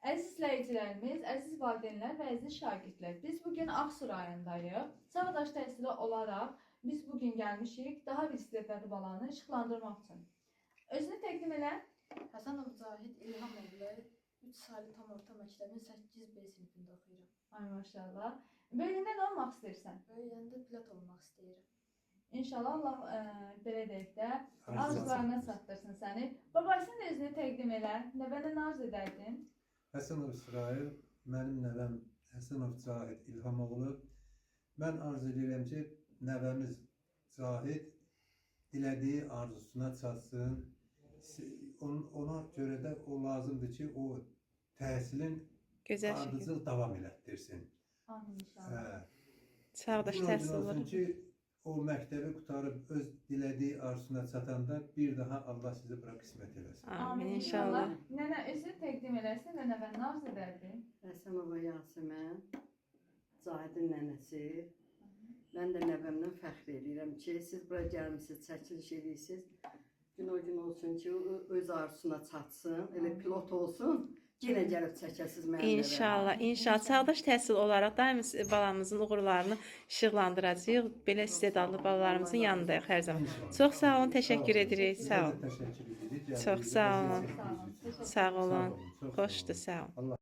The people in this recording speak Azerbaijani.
Əziz izləyicilərimiz, əziz valideynlər və əziz şagirdlər, biz bugün Ağsu rayondayıq. Çağdaş təhsili olaraq biz bugün gəlmişik daha bir istedadlı balanı işıqlandırmaq üçün. Özünü təqdim elə. Həsənov Zahid İlhamoğlu 3 saylı tam orta məktəbin 8B sinifində oxuyuram. Ay maşallah. Böyüyəndə nə olmaq istəyirsən? Böyüyəndə pilot olmaq istəyirəm. İnşallah Allah belə deyək də arzularına çatdırsın səni. Babasının özünü təqdim elə. Nəvənə nə arzu edərdin? Həsənov İsrail, mənim nəvəm Həsənov Zahid İlhamoğlu. Mən arzu edirəm ki, nəvəmiz Zahid dilədiyi arzusuna çatsın. Ona görə də o lazımdır ki, o təhsilin ardıcıl davam elətdirsin. Amin inşallah. Çağdaş təhsil olur ki, o məktəbi qutarıb öz dilədiyi arzusuna çatanda bir daha Allah sizi bura qismət eləsin. Amin inşallah. Nənə özünü təqdim eləsin və nəvən nə arzu edərdin? Həsənova Yasemin, Zahidin nənəsi. Mən də nəvəmdən fəxr edirəm ki, siz bura gəlmişsiniz, çəkiliş edirsiniz. Gün o gün olsun ki, öz arzusuna çatsın, elə pilot olsun. Yenə gəlib çəkəsiz mənim nəvəm. İnşallah, inşallah. Çağdaş təhsil olaraq daim balamızın uğurlarını işıqlandıracağıq. Belə istedadlı balalarımızın yanındayıq hər zaman. Çox sağ olun, təşəkkür edirik. Sağ olun. Çox sağ olun. Sağ olun. Xoşdur, sağ olun.